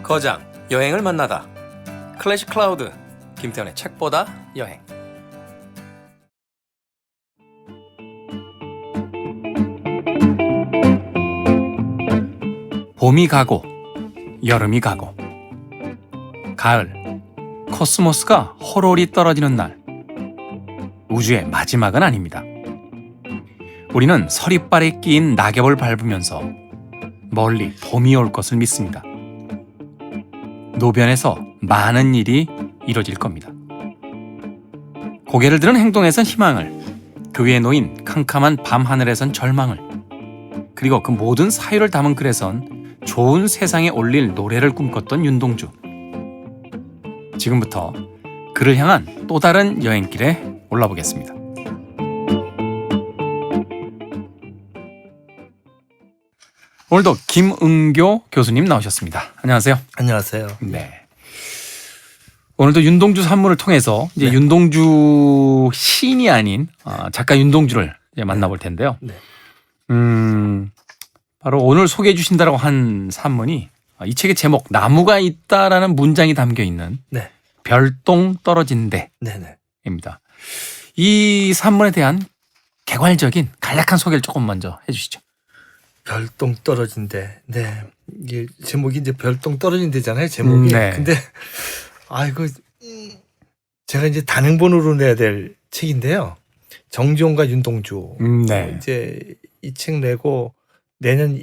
거장 여행을 만나다. 클래식 클라우드 김태현의 책보다 여행. 봄이 가고 여름이 가고 가을, 코스모스가 호롤이 떨어지는 날. 우주의 마지막은 아닙니다. 우리는 서리빨에 끼인 낙엽을 밟으면서 멀리 봄이 올 것을 믿습니다. 노변에서 많은 일이 이뤄질 겁니다. 고개를 들은 행동에선 희망을, 그 위에 놓인 캄캄한 밤하늘에선 절망을, 그리고 그 모든 사유를 담은 글에선 좋은 세상에 올릴 노래를 꿈꿨던 윤동주. 지금부터 그를 향한 또 다른 여행길에 올라보겠습니다. 오늘도 김은교 교수님 나오셨습니다. 안녕하세요. 안녕하세요. 네. 오늘도 윤동주 산문을 통해서 이제 네. 윤동주 시인이 아닌 작가 윤동주를 이제 만나볼 텐데요. 네. 바로 오늘 소개해 주신다라고 한 산문이 이 책의 제목 나무가 있다라는 문장이 담겨 있는 네. 별똥 떨어진 네네. 데입니다. 이 산문에 대한 개괄적인 간략한 소개를 조금 먼저 해주시죠. 별똥 떨어진 데. 네. 이게 제목이 이제 별똥 떨어진 데잖아요. 제목이. 네. 근데 이거 제가 이제 단행본으로 내야 될 책인데요. 정지용과 윤동주. 네. 이제 이 책 내고 내년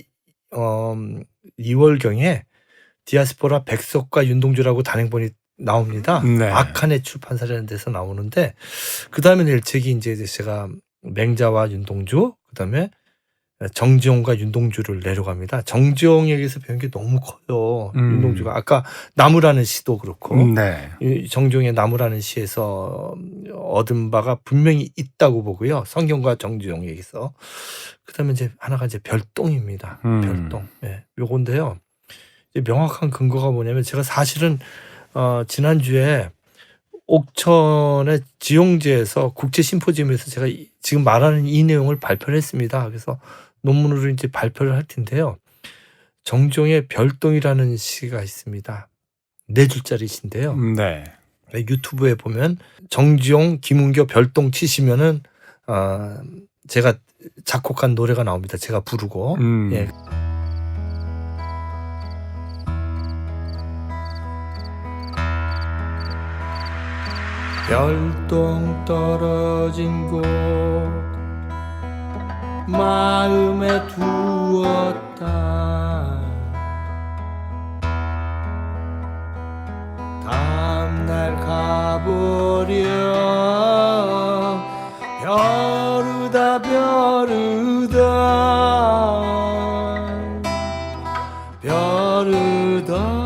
2월경에 디아스포라 백석과 윤동주라고 단행본이 나옵니다. 네. 아카네 출판사라는 데서 나오는데 그 다음에 낼 책이 이제 제가 맹자와 윤동주, 그 다음에 정지용과 윤동주를 내려갑니다. 정지용에게서 배운 게 너무 커요. 윤동주가 아까 나무라는 시도 그렇고 네. 이 정지용의 나무라는 시에서 얻은 바가 분명히 있다고 보고요. 성경과 정지용에게서. 그다음에 이제 하나가 이제 별똥입니다. 별똥. 네, 요건데요. 이제 명확한 근거가 뭐냐면 제가 사실은 지난주에 옥천의 지용제에서 국제 심포지엄에서 제가 지금 말하는 이 내용을 발표를 했습니다. 그래서 논문으로 이제 발표를 할 텐데요. 정지용의 별똥이라는 시가 있습니다. 4줄짜리 시인데요. 네. 유튜브에 보면 정지용, 김은교 별똥 치시면은 제가 작곡한 노래가 나옵니다. 제가 부르고. 예. 별똥 떨어진 곳 마음에 두었다. 다음날 가보려 벼르다 벼르다 벼르다.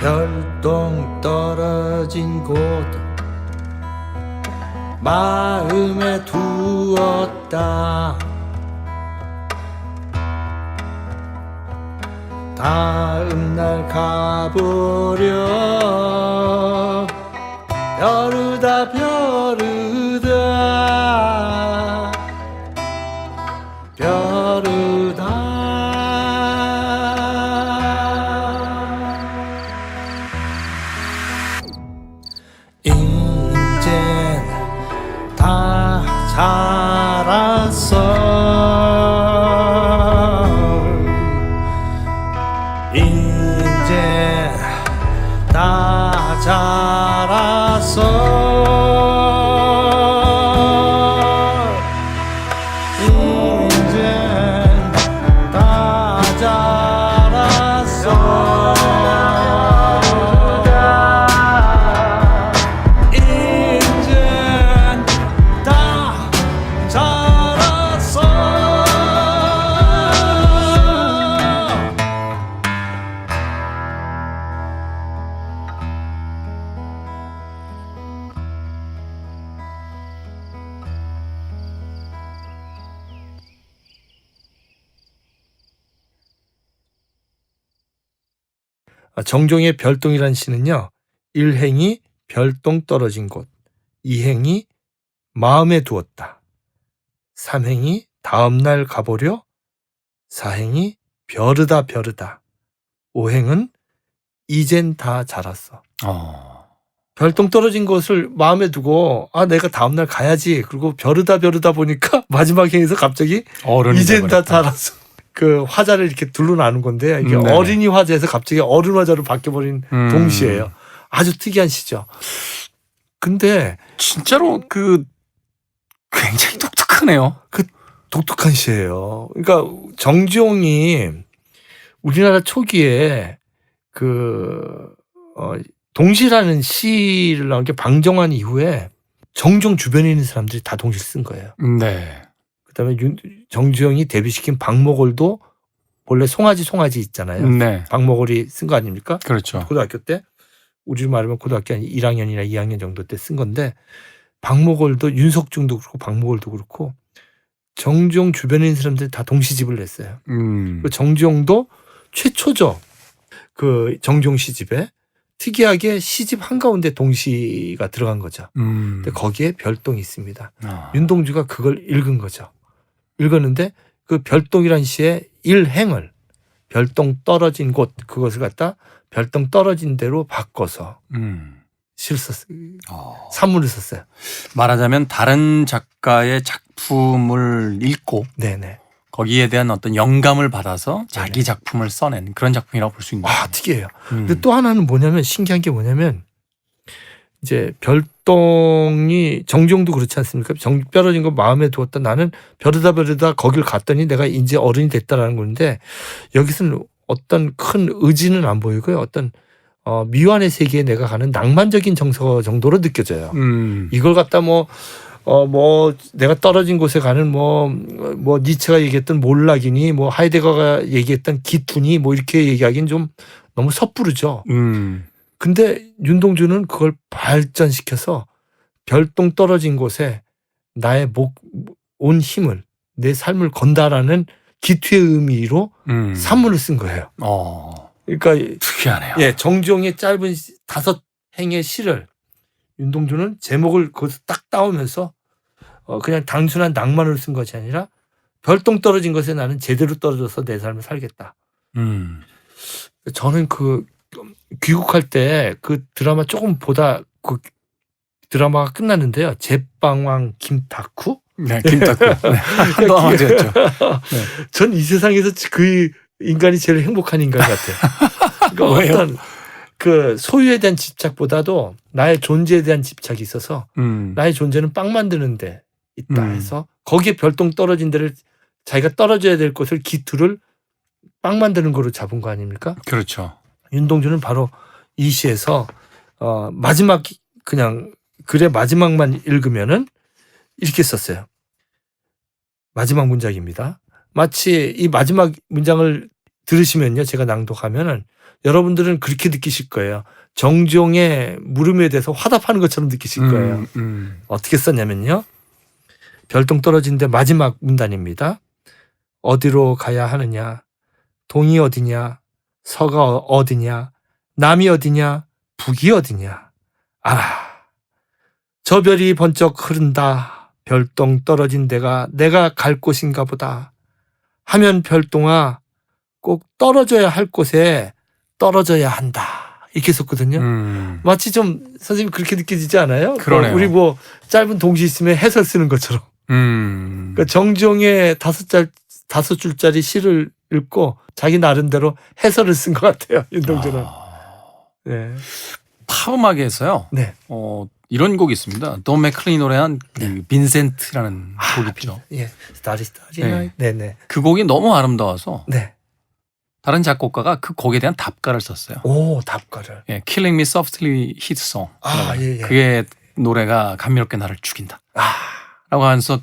별똥 떨어진 곳 마음에 두었다. 다음날 가보려 벼르다 벼르다 벼르다. 이젠 다 자랐어. 이제 다 자랐어. 이젠 다 자랐어. 이젠 다 자랐어. 정종의 별똥이라는 시는요. 1행이 별똥 떨어진 곳, 2행이 마음에 두었다, 삼행이 다음날 가보려, 사행이 벼르다 벼르다, 오행은 이젠 다 자랐어. 별똥 떨어진 것을 마음에 두고 내가 다음날 가야지. 그리고 벼르다 벼르다 보니까 마지막 행에서 갑자기 어른이 이젠 다 돼버렸다. 자랐어. 그 화자를 이렇게 둘러나는 건데 이게 네. 어린이 화자에서 갑자기 어른 화자로 바뀌어버린 동시예요. 아주 특이한 시죠. 근데 진짜로 그 굉장히 독특하네요. 독특한 시예요. 그러니까 정지용이 우리나라 초기에 동시라는 시를 나온 게 방정환 이후에 정지용 주변에 있는 사람들이 다 동시를 쓴 거예요. 네. 그다음에 정지용이 데뷔시킨 박목월도 원래 송아지 있잖아요. 네. 박목월이 쓴 거 아닙니까? 그렇죠. 고등학교 때 우리로 말하면 고등학교 1학년이나 2학년 정도 때 쓴 건데 박목월도 윤석중도 그렇고 박목월도 그렇고 정지용 주변에 있는 사람들이 다 동시집을 냈어요. 그 정지용도 최초죠. 그 정지용 시집에 특이하게 시집 한가운데 동시가 들어간 거죠. 근데 거기에 별똥이 있습니다. 윤동주가 그걸 읽은 거죠. 읽었는데 그 별똥이란 시의 일행을 별똥 떨어진 곳 그것을 갖다 별똥 떨어진 대로 바꿔서 시를 썼어요. 산문을 썼어요. 말하자면 다른 작가의 작품을 읽고 네네. 거기에 대한 어떤 영감을 받아서 자기 작품을 써낸 그런 작품이라고 볼 수 있네요. 특이해요. 근데 또 하나는 뭐냐면 신기한 게 뭐냐면 이제 별똥이 정지용도 그렇지 않습니까? 벼러진 거 마음에 두었다. 나는 벼르다 거길 갔더니 내가 이제 어른이 됐다라는 건데 여기서는 어떤 큰 의지는 안 보이고요. 어떤 미완의 세계에 내가 가는 낭만적인 정서 정도로 느껴져요. 이걸 갖다 내가 떨어진 곳에 가는 니체가 얘기했던 몰락이니 하이데거가 얘기했던 기투니 이렇게 얘기하기는 좀 너무 섣부르죠. 근데 윤동주는 그걸 발전시켜서 별똥 떨어진 곳에 나의 온 힘을 내 삶을 건다라는 기투의 의미로 산문을 쓴 거예요. 그러니까 특이하네요. 예, 정지용의 짧은 5행의 시를 윤동주는 제목을 거기서 딱 따오면서 그냥 단순한 낭만으로 쓴 것이 아니라 별똥 떨어진 것에 나는 제대로 떨어져서 내 삶을 살겠다. 저는 귀국할 때 그 드라마 조금 보다 그 드라마가 끝났는데요. 제빵왕 김탁구? 네, 김탁구. 네. 한동안 화제였죠. 전 이 세상에서 그 인간이 제일 행복한 인간 같아요. 그러니까 왜요? 어떤 그 소유에 대한 집착보다도 나의 존재에 대한 집착이 있어서 나의 존재는 빵 만드는 데 있다 해서 거기에 별똥 떨어진 데를 자기가 떨어져야 될 곳을 기투를 빵 만드는 거로 잡은 거 아닙니까? 그렇죠. 윤동주는 바로 이 시에서 마지막 그냥 글의 마지막만 읽으면은 이렇게 썼어요. 마지막 문장입니다. 마치 이 마지막 문장을 들으시면요, 제가 낭독하면은 여러분들은 그렇게 느끼실 거예요. 정지용의 물음에 대해서 화답하는 것처럼 느끼실 거예요. 어떻게 썼냐면요. 별똥 떨어진 데 마지막 문단입니다. 어디로 가야 하느냐? 동이 어디냐? 서가 어디냐? 남이 어디냐? 북이 어디냐? 저 별이 번쩍 흐른다. 별똥 떨어진 데가 내가 갈 곳인가 보다. 하면 별똥아 꼭 떨어져야 할 곳에 떨어져야 한다. 이렇게 썼거든요. 마치 좀 선생님 그렇게 느껴지지 않아요? 그러네요. 우리 짧은 동시 있으면 해설 쓰는 것처럼. 그러니까 정지용의 5줄짜리 시를 읽고 자기 나름대로 해설을 쓴 것 같아요. 윤동주는. 네. 팝음악에서요. 네. 이런 곡이 있습니다. 돈 맥클린이 노래한 그 빈센트라는 곡이 있죠. 예. 스타리 네. 네네. 그 곡이 너무 아름다워서 네. 다른 작곡가가 그 곡에 대한 답가를 썼어요. 오, 답가를. 예, Killing Me Softly Hit Song. 예. 그게 노래가 감미롭게 나를 죽인다. 라고 하면서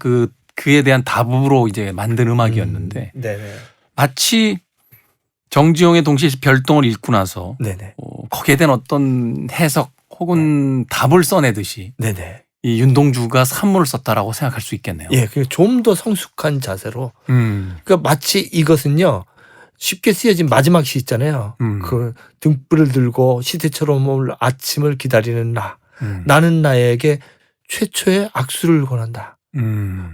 그에 대한 답으로 이제 만든 음악이었는데 네네. 마치 정지용의 동시에 별똥을 읽고 나서 네네. 거기에 대한 어떤 해석 혹은 답을 써내듯이 네네. 이 윤동주가 산문을 썼다라고 생각할 수 있겠네요. 예, 좀 더 성숙한 자세로. 그러니까 마치 이것은요. 쉽게 쓰여진 마지막 시 있잖아요. 그 등불을 들고 시대처럼 올 아침을 기다리는 나. 나는 나에게 최초의 악수를 권한다.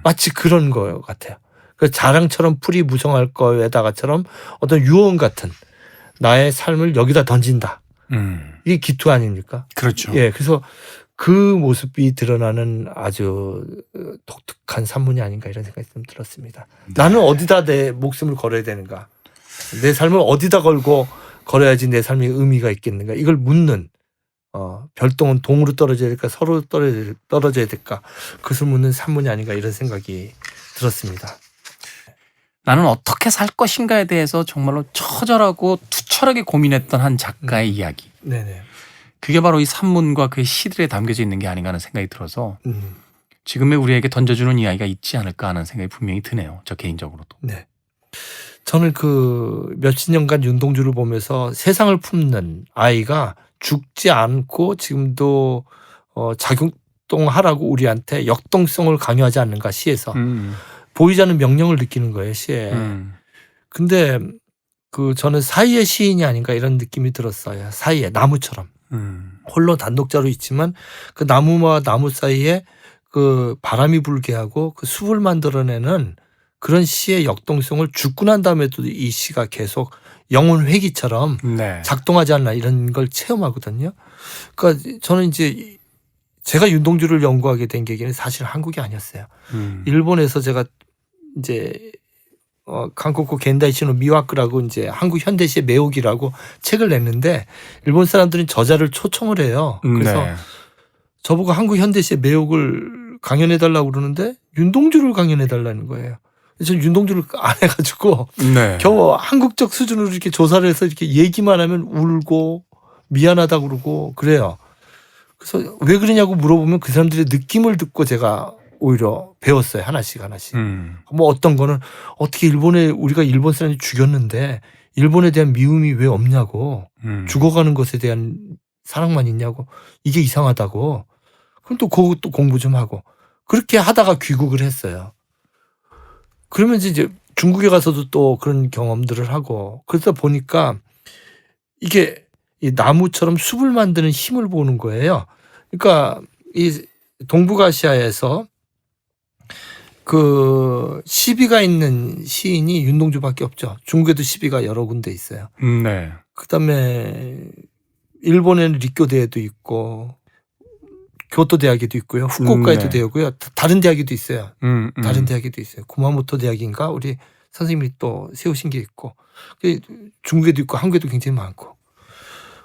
마치 그런 거 같아요. 그 자랑처럼 풀이 무성할 거에다가처럼 어떤 유언 같은 나의 삶을 여기다 던진다. 이게 기투 아닙니까? 그렇죠. 예, 그래서 그 모습이 드러나는 아주 독특한 산문이 아닌가 이런 생각이 좀 들었습니다. 네. 나는 어디다 내 목숨을 걸어야 되는가? 내 삶을 어디다 걸고 걸어야지 내 삶이 의미가 있겠는가? 이걸 묻는 별똥은 동으로 떨어져야 될까? 서로 떨어져야 될까? 그것을 묻는 산문이 아닌가 이런 생각이 들었습니다. 나는 어떻게 살 것인가에 대해서 정말로 처절하고 투철하게 고민했던 한 작가의 이야기. 네네. 그게 바로 이 산문과 그의 시들에 담겨져 있는 게 아닌가 하는 생각이 들어서 지금의 우리에게 던져주는 이야기가 있지 않을까 하는 생각이 분명히 드네요. 저 개인적으로도. 네. 저는 그 몇십 년간 윤동주를 보면서 세상을 품는 아이가 죽지 않고 지금도 작용하라고 우리한테 역동성을 강요하지 않는가 시에서 보이지 않는 명령을 느끼는 거예요 시에. 근데 그 저는 사이의 시인이 아닌가 이런 느낌이 들었어요. 사이에 나무처럼 홀로 단독자로 있지만 그 나무와 나무 사이에 그 바람이 불게 하고 그 숲을 만들어내는 그런 시의 역동성을 죽고 난 다음에도 이 시가 계속 영혼 회귀처럼 네. 작동하지 않나 이런 걸 체험하거든요. 그러니까 저는 이제 제가 윤동주를 연구하게 된 계기는 사실 한국이 아니었어요. 일본에서 제가 이제 한국고 겐다이시노 미와크라고 이제 한국 현대시의 매혹이라고 책을 냈는데 일본 사람들은 저자를 초청을 해요. 그래서 네. 저보고 한국 현대시의 매혹을 강연해달라고 그러는데 윤동주를 강연해달라는 거예요. 저는 윤동주를 안 해가지고 네. 겨우 한국적 수준으로 이렇게 조사를 해서 이렇게 얘기만 하면 울고 미안하다고 그러고 그래요. 그래서 왜 그러냐고 물어보면 그 사람들의 느낌을 듣고 제가 오히려 배웠어요. 하나씩. 뭐 어떤 거는 어떻게 우리가 일본 사람이 죽였는데 일본에 대한 미움이 왜 없냐고 죽어가는 것에 대한 사랑만 있냐고 이게 이상하다고. 그럼 또 그것도 공부 좀 하고 그렇게 하다가 귀국을 했어요. 그러면서 이제 중국에 가서도 또 그런 경험들을 하고 그러다 보니까 이게 이 나무처럼 숲을 만드는 힘을 보는 거예요. 그러니까 이 동북아시아에서 그 시비가 있는 시인이 윤동주밖에 없죠. 중국에도 시비가 여러 군데 있어요. 네. 그다음에 일본에는 리쿄대에도 있고 교토 대학에도 있고요. 후쿠오카에도 네. 되고요. 다른 대학에도 있어요. 다른 음. 대학에도 있어요. 구마모토 대학인가 우리 선생님이 또 세우신 게 있고 중국에도 있고 한국에도 굉장히 많고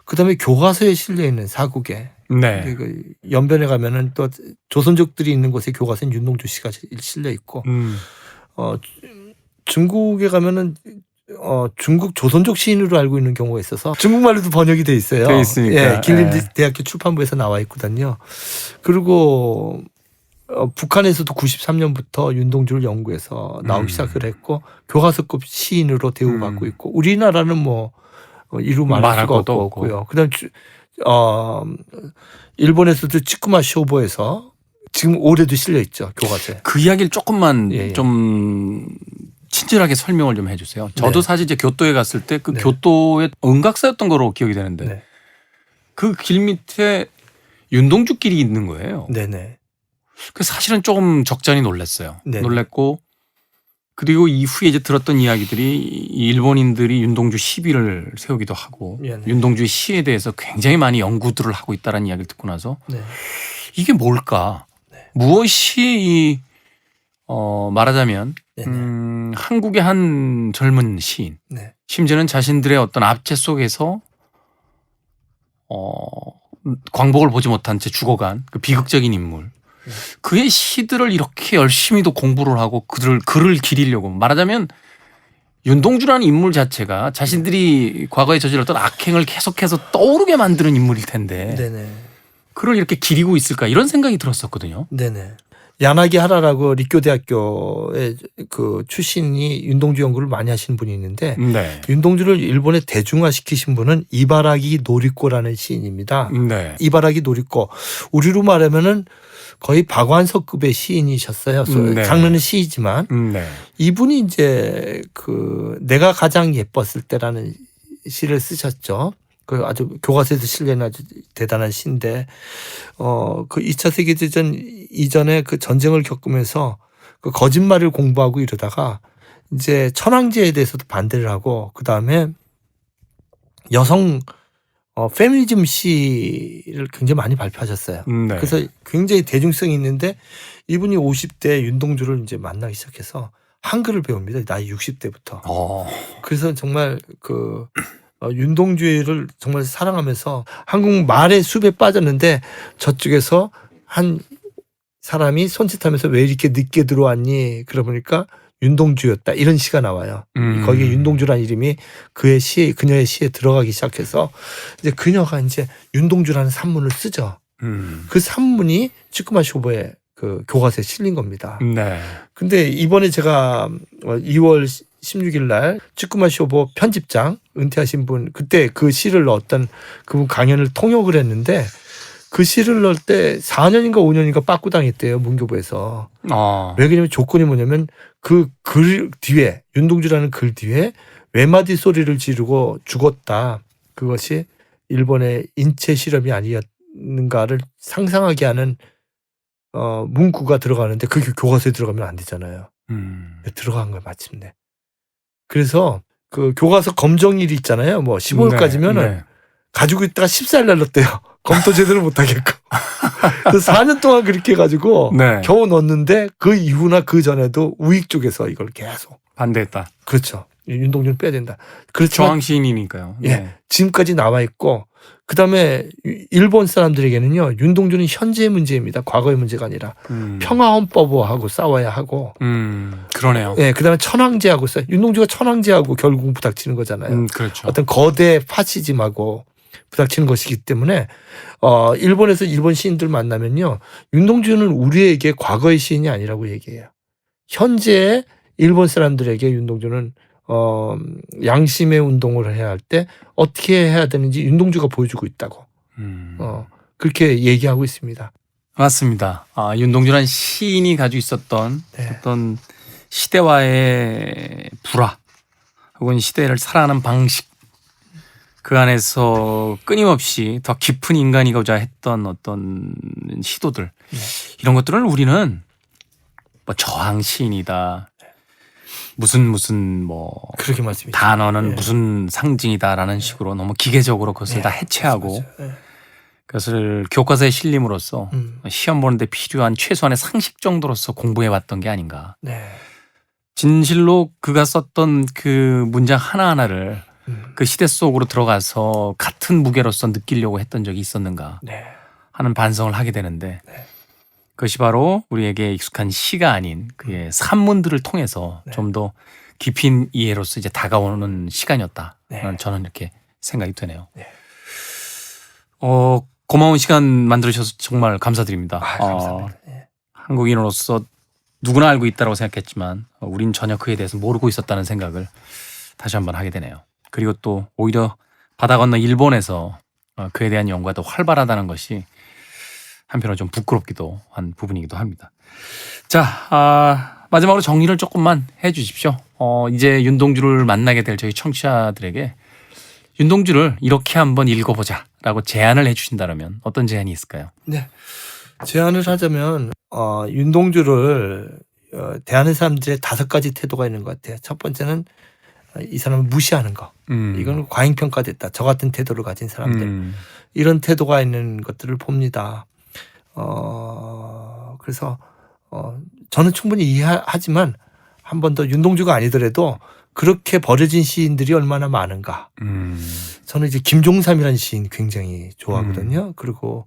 그다음에 교과서에 실려 있는 사국에 네. 그 연변에 가면은 또 조선족들이 있는 곳에 교과서는 윤동주 씨가 실려 있고 중국에 가면은 중국 조선족 시인으로 알고 있는 경우가 있어서 중국말로도 번역이 돼 있어요. 돼 있으니까. 예, 길림대학교 출판부에서 나와 있거든요. 그리고 북한에서도 93년부터 윤동주를 연구해서 나오기 시작을 했고 교과서급 시인으로 대우받고 있고 우리나라는 뭐 이루 말할 수가 없고요. 그다음 일본에서도 치쿠마 쇼보에서 지금 올해도 실려 있죠 교과서에. 그 이야기를 조금만 예. 좀 친절하게 설명을 좀 해주세요. 저도 네. 사실 이제 교토에 갔을 때 그 네. 교토의 은각사였던 거로 기억이 되는데 네. 그 길 밑에 윤동주 길이 있는 거예요. 네네. 그 사실은 조금 적잖이 놀랐어요. 네네. 놀랐고 그리고 이후에 이제 들었던 이야기들이 이 일본인들이 윤동주 시비를 세우기도 하고 네네. 윤동주의 시에 대해서 굉장히 많이 연구들을 하고 있다는 이야기를 듣고 나서 네. 이게 이게 뭘까? 무엇이 말하자면 한국의 한 젊은 시인 네. 심지어는 자신들의 어떤 압제 속에서 광복을 보지 못한 채 죽어간 그 비극적인 인물 그의 시들을 이렇게 열심히도 공부를 하고 글을 기리려고 말하자면 윤동주라는 인물 자체가 자신들이 과거에 저질렀던 악행을 계속해서 떠오르게 만드는 인물일 텐데 네네. 글을 이렇게 기리고 있을까 이런 생각이 들었었거든요. 네네. 야나기 하라라고 리쿄대학교의 그 출신이 윤동주 연구를 많이 하신 분이 있는데 네. 윤동주를 일본에 대중화시키신 분은 이바라기 노리코라는 시인입니다. 네. 이바라기 노리코 우리로 말하면은 거의 박완서급의 시인이셨어요. 네. 장르는 시이지만 네. 이분이 이제 그 내가 가장 예뻤을 때라는 시를 쓰셨죠. 그 아주 교과서에도 실려있는 아주 대단한 시인데 그 2차 세계대전 이전에 그 전쟁을 겪으면서 그 거짓말을 공부하고 이러다가 이제 천황제에 대해서도 반대를 하고 그 다음에 여성 페미니즘 시를 굉장히 많이 발표하셨어요. 네. 그래서 굉장히 대중성이 있는데 이분이 50대 윤동주를 이제 만나기 시작해서 한글을 배웁니다. 나이 60대부터. 그래서 정말 그 윤동주를 정말 사랑하면서 한국말의 숲에 빠졌는데 저쪽에서 한 사람이 손짓하면서 왜 이렇게 늦게 들어왔니? 그러보니까 윤동주였다. 이런 시가 나와요. 거기에 윤동주라는 이름이 그녀의 시에 들어가기 시작해서 이제 그녀가 이제 윤동주라는 산문을 쓰죠. 그 산문이 츠쿠마 쇼보의 그 교과서에 실린 겁니다. 네. 근데 이번에 제가 2월 16일 날 츠쿠마 쇼보 편집장 은퇴하신 분 그때 그 시를 어떤 그분 강연을 통역을 했는데 그 시를 넣을 때 4년인가 5년인가 빠꾸당했대요. 문교부에서. 왜 그러냐면 조건이 뭐냐면 그 글 뒤에 윤동주라는 글 뒤에 외마디 소리를 지르고 죽었다. 그것이 일본의 인체 실험이 아니었는가를 상상하게 하는 문구가 들어가는데 그게 교과서에 들어가면 안 되잖아요. 들어간 거예요 마침내. 그래서 그 교과서 검정일이 있잖아요. 뭐 15일까지면은 가지고 있다가 14일 날 넣었대요. 검토 제대로 못하겠고. 그래서 4년 동안 그렇게 해가지고 겨우 넣었는데 그 이후나 그 전에도 우익 쪽에서 이걸 계속 반대했다. 그렇죠. 윤동주는 빼야 된다. 그렇지만 저항 시인이니까요. 예, 지금까지 나와 있고 그다음에 일본 사람들에게는요. 윤동주는 현재의 문제입니다. 과거의 문제가 아니라 평화헌법하고 싸워야 하고 그러네요. 예, 그다음에 천황제하고 싸. 윤동주가 천황제하고 결국 부닥치는 거잖아요. 그렇죠. 어떤 거대 파시즘하고 부닥치는 것이기 때문에 일본에서 일본 시인들 만나면요. 윤동주는 우리에게 과거의 시인이 아니라고 얘기해요. 현재의 일본 사람들에게 윤동주는 양심의 운동을 해야 할 때 어떻게 해야 되는지 윤동주가 보여주고 있다고 그렇게 얘기하고 있습니다. 맞습니다. 윤동주란 시인이 가지고 있었던 어떤 시대와의 불화 혹은 시대를 살아가는 방식 그 안에서 끊임없이 더 깊은 인간이고자 했던 어떤 시도들 이런 것들을 우리는 뭐 저항 시인이다. 무슨 뭐 그렇게 말씀이죠. 단어는 무슨 상징이다라는 식으로 너무 기계적으로 그것을 다 해체하고 그것을 교과서에 실림으로써 시험 보는데 필요한 최소한의 상식 정도로서 공부해 왔던 게 아닌가. 진실로 그가 썼던 그 문장 하나하나를 그 시대 속으로 들어가서 같은 무게로서 느끼려고 했던 적이 있었는가 하는 반성을 하게 되는데 그것이 바로 우리에게 익숙한 시가 아닌 그의 산문들을 통해서 좀 더 깊은 이해로서 이제 다가오는 시간이었다. 저는 이렇게 생각이 되네요. 고마운 시간 만들어주셔서 정말 감사드립니다. 감사합니다. 한국인으로서 누구나 알고 있다고 생각했지만 우린 전혀 그에 대해서 모르고 있었다는 생각을 다시 한번 하게 되네요. 그리고 또 오히려 바다 건너 일본에서 그에 대한 연구가 더 활발하다는 것이 한편으로 좀 부끄럽기도 한 부분이기도 합니다. 자, 마지막으로 정리를 조금만 해 주십시오. 이제 윤동주를 만나게 될 저희 청취자들에게 윤동주를 이렇게 한번 읽어보자라고 제안을 해 주신다면 어떤 제안이 있을까요? 네. 제안을 하자면 윤동주를 대하는 사람들의 5가지 태도가 있는 것 같아요. 첫 번째는 이 사람을 무시하는 거. 이건 과잉평가됐다. 저 같은 태도를 가진 사람들. 이런 태도가 있는 것들을 봅니다. 그래서 저는 충분히 이해하지만 한 번 더 윤동주가 아니더라도 그렇게 버려진 시인들이 얼마나 많은가. 저는 이제 김종삼이라는 시인 굉장히 좋아하거든요. 그리고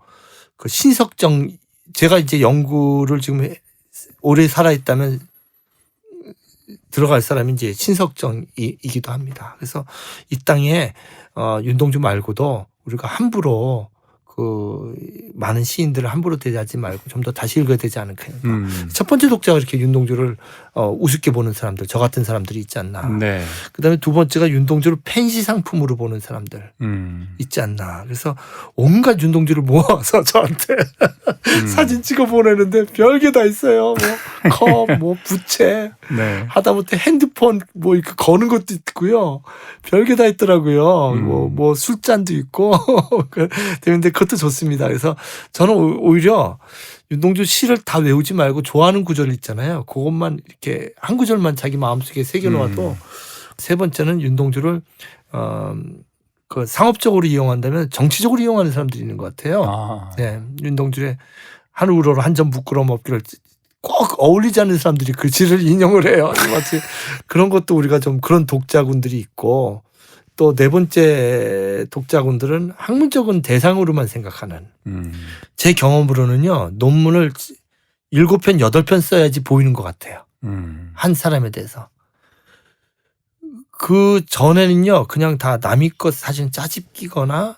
그 신석정 제가 이제 연구를 지금 오래 살아있다면 들어갈 사람이 이제 신석정이기도 합니다. 그래서 이 땅에 윤동주 말고도 우리가 함부로 그 많은 시인들을 함부로 대하지 말고 좀 더 다시 읽어야 되지 않을까. 첫 번째 독자가 이렇게 윤동주를 우습게 보는 사람들, 저 같은 사람들이 있지 않나. 그다음에 두 번째가 윤동주를 팬시 상품으로 보는 사람들 있지 않나. 그래서 온갖 윤동주를 모아서 저한테 사진 찍어 보내는데 별게 다 있어요. 뭐 컵, 뭐 부채, 하다못해 핸드폰 뭐 이렇게 거는 것도 있고요. 별게 다 있더라고요. 뭐 술잔도 있고. 그런데 그것도 그것도 좋습니다. 그래서 저는 오히려 윤동주 시를 다 외우지 말고 좋아하는 구절 있잖아요. 그것만 이렇게 한 구절만 자기 마음속에 새겨놓아도 세 번째는 윤동주를 그 상업적으로 이용한다면 정치적으로 이용하는 사람들이 있는 것 같아요. 아. 네, 윤동주의 한 우러러 한 점 부끄러움 없기를 꼭 어울리지 않는 사람들이 글씨를 인용을 해요. 마치 그런 것도 우리가 좀 그런 독자군들이 있고 또 네 번째 독자군들은 학문적인 대상으로만 생각하는 제 경험으로는요. 논문을 7편, 8편 써야지 보이는 것 같아요. 한 사람에 대해서. 그 전에는요. 그냥 다 남의 것 사진 짜집 끼거나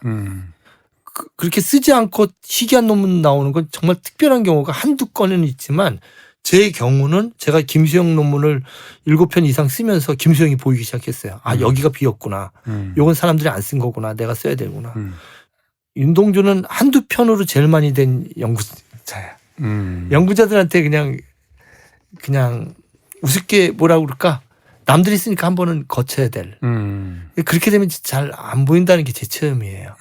그렇게 쓰지 않고 희귀한 논문 나오는 건 정말 특별한 경우가 한두 건은 있지만 제 경우는 제가 김수영 논문을 7편 이상 쓰면서 김수영이 보이기 시작했어요. 아, 여기가 비었구나. 요건 사람들이 안 쓴 거구나. 내가 써야 되구나. 윤동주는 한두 편으로 제일 많이 된 연구자야. 연구자들한테 그냥 우습게 뭐라고 그럴까? 남들이 쓰니까 한 번은 거쳐야 될. 그렇게 되면 잘 안 보인다는 게 제 체험이에요.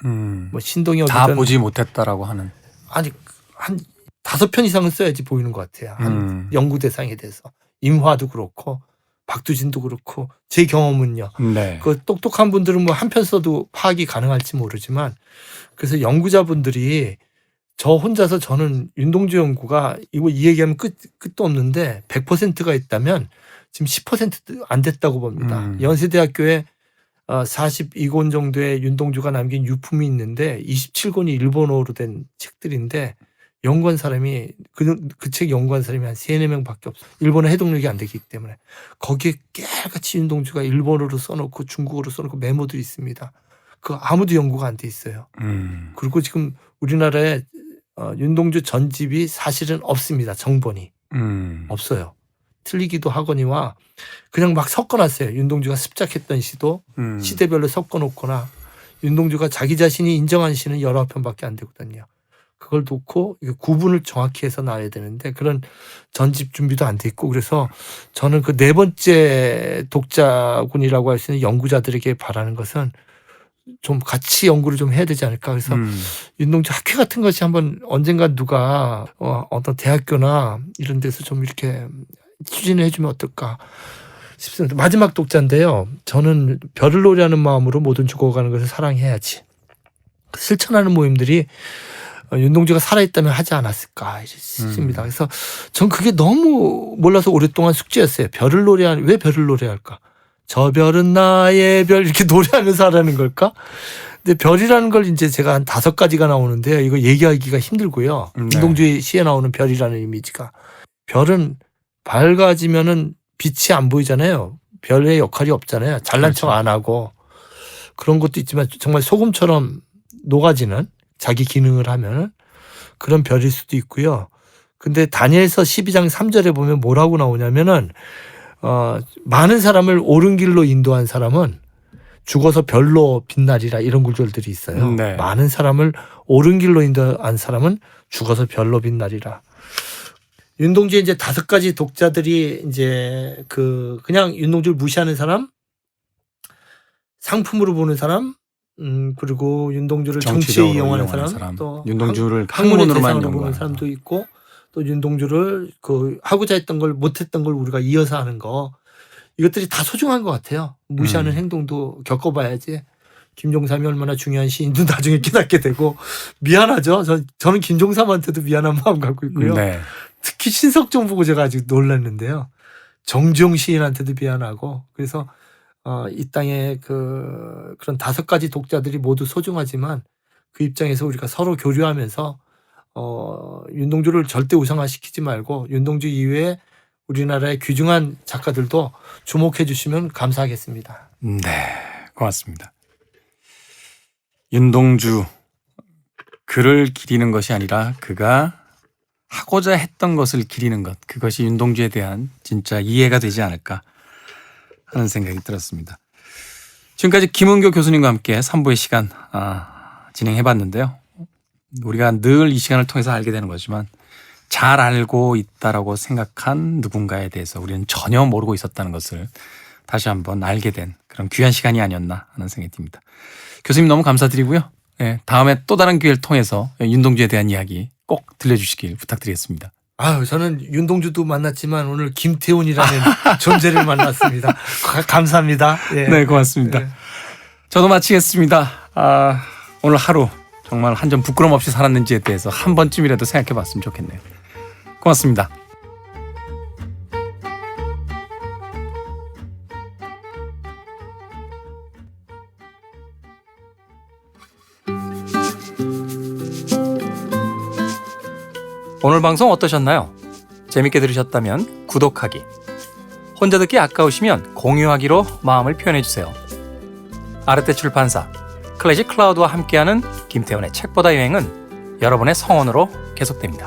뭐 신동엽이든 다 보지 못했다라고 하는. 아니 한 5편 이상은 써야지 보이는 것 같아요. 한 연구 대상에 대해서. 임화도 그렇고 박두진도 그렇고 제 경험은요. 네. 그 똑똑한 분들은 뭐 한 편 써도 파악이 가능할지 모르지만 그래서 연구자분들이 저 혼자서 저는 윤동주 연구가 이 얘기하면 끝도 없는데 100%가 있다면 지금 10% 안 됐다고 봅니다. 연세대학교에 42권 정도의 윤동주가 남긴 유품이 있는데 27권이 일본어로 된 책들인데 연구한 사람이 그 책 연구한 사람이 한 3-4명밖에 없어요. 일본어 해독력이 안 되기 때문에. 거기에 깨알같이 윤동주가 일본어로 써놓고 중국어로 써놓고 메모들이 있습니다. 그 아무도 연구가 안 돼 있어요. 그리고 지금 우리나라에 윤동주 전집이 사실은 없습니다. 정본이. 없어요. 틀리기도 하거니와 그냥 막 섞어놨어요. 윤동주가 습작했던 시도 시대별로 섞어놓거나 윤동주가 자기 자신이 인정한 시는 19편밖에 안 되거든요. 그걸 놓고 구분을 정확히 해서 나와야 되는데 그런 전집 준비도 안 돼 있고 그래서 저는 그 네 번째 독자군이라고 할 수 있는 연구자들에게 바라는 것은 좀 같이 연구를 좀 해야 되지 않을까. 그래서 윤동주 학회 같은 것이 한번 언젠가 누가 어떤 대학교나 이런 데서 좀 이렇게 추진을 해주면 어떨까 싶습니다. 마지막 독자인데요. 저는 별을 노래하는 마음으로 모든 죽어가는 것을 사랑해야지. 실천하는 모임들이 윤동주가 살아있다면 하지 않았을까 싶습니다. 그래서 전 그게 너무 몰라서 오랫동안 숙제였어요. 별을 노래하는 왜 별을 노래할까? 저 별은 나의 별 이렇게 노래하면서 하라는 걸까? 근데 별이라는 걸 이제 제가 한 5가지가 나오는데 이거 얘기하기가 힘들고요. 네. 윤동주의 시에 나오는 별이라는 이미지가 별은 밝아지면은 빛이 안 보이잖아요. 별의 역할이 없잖아요. 잘난 척 안 하고 그런 것도 있지만 정말 소금처럼 녹아지는 자기 기능을 하면은 그런 별일 수도 있고요. 근데 다니엘서 12장 3절에 보면 뭐라고 나오냐면은 많은 사람을 옳은 길로 인도한 사람은 죽어서 별로 빛나리라 이런 구절들이 있어요. 네. 많은 사람을 옳은 길로 인도한 사람은 죽어서 별로 빛나리라. 윤동주의 이제 5가지 독자들이 이제 그냥 윤동주를 무시하는 사람, 상품으로 보는 사람, 그리고 윤동주를 정치에 이용하는 사람, 또 윤동주를 학문의 학문으로만 대상으로 보는 연구하는 사람도 있고, 또 윤동주를 하고자 했던 걸 못했던 걸 우리가 이어서 하는 거, 이것들이 다 소중한 것 같아요. 무시하는 행동도 겪어봐야지. 김종삼이 얼마나 중요한 시인도 나중에 깨닫게 되고 미안하죠. 저는 김종삼한테도 미안한 마음 갖고 있고요. 네. 특히 신석정 보고 제가 아직 놀랐는데요. 정지용 시인한테도 미안하고 그래서 이 땅에 그런 5가지 독자들이 모두 소중하지만 그 입장에서 우리가 서로 교류하면서 윤동주를 절대 우상화시키지 말고 윤동주 이외에 우리나라의 귀중한 작가들도 주목해 주시면 감사하겠습니다. 네, 고맙습니다. 윤동주 글을 기리는 것이 아니라 그가 하고자 했던 것을 기리는 것, 그것이 윤동주에 대한 진짜 이해가 되지 않을까 하는 생각이 들었습니다. 지금까지 김은교 교수님과 함께 3부의 시간 진행해봤는데요. 우리가 늘 이 시간을 통해서 알게 되는 거지만 잘 알고 있다라고 생각한 누군가에 대해서 우리는 전혀 모르고 있었다는 것을 다시 한번 알게 된 그런 귀한 시간이 아니었나 하는 생각이 듭니다. 교수님 너무 감사드리고요. 예, 다음에 또 다른 기회를 통해서 윤동주에 대한 이야기 꼭 들려주시길 부탁드리겠습니다. 아유, 저는 윤동주도 만났지만 오늘 김태훈이라는 존재를 만났습니다. 감사합니다. 예. 네, 고맙습니다. 예. 저도 마치겠습니다. 오늘 하루 정말 한 점 부끄럼 없이 살았는지에 대해서 한 번쯤이라도 생각해 봤으면 좋겠네요. 고맙습니다. 오늘 방송 어떠셨나요? 재밌게 들으셨다면 구독하기, 혼자 듣기 아까우시면 공유하기로 마음을 표현해주세요. 아르테 출판사 클래식 클라우드와 함께하는 김태훈의 책보다 여행은 여러분의 성원으로 계속됩니다.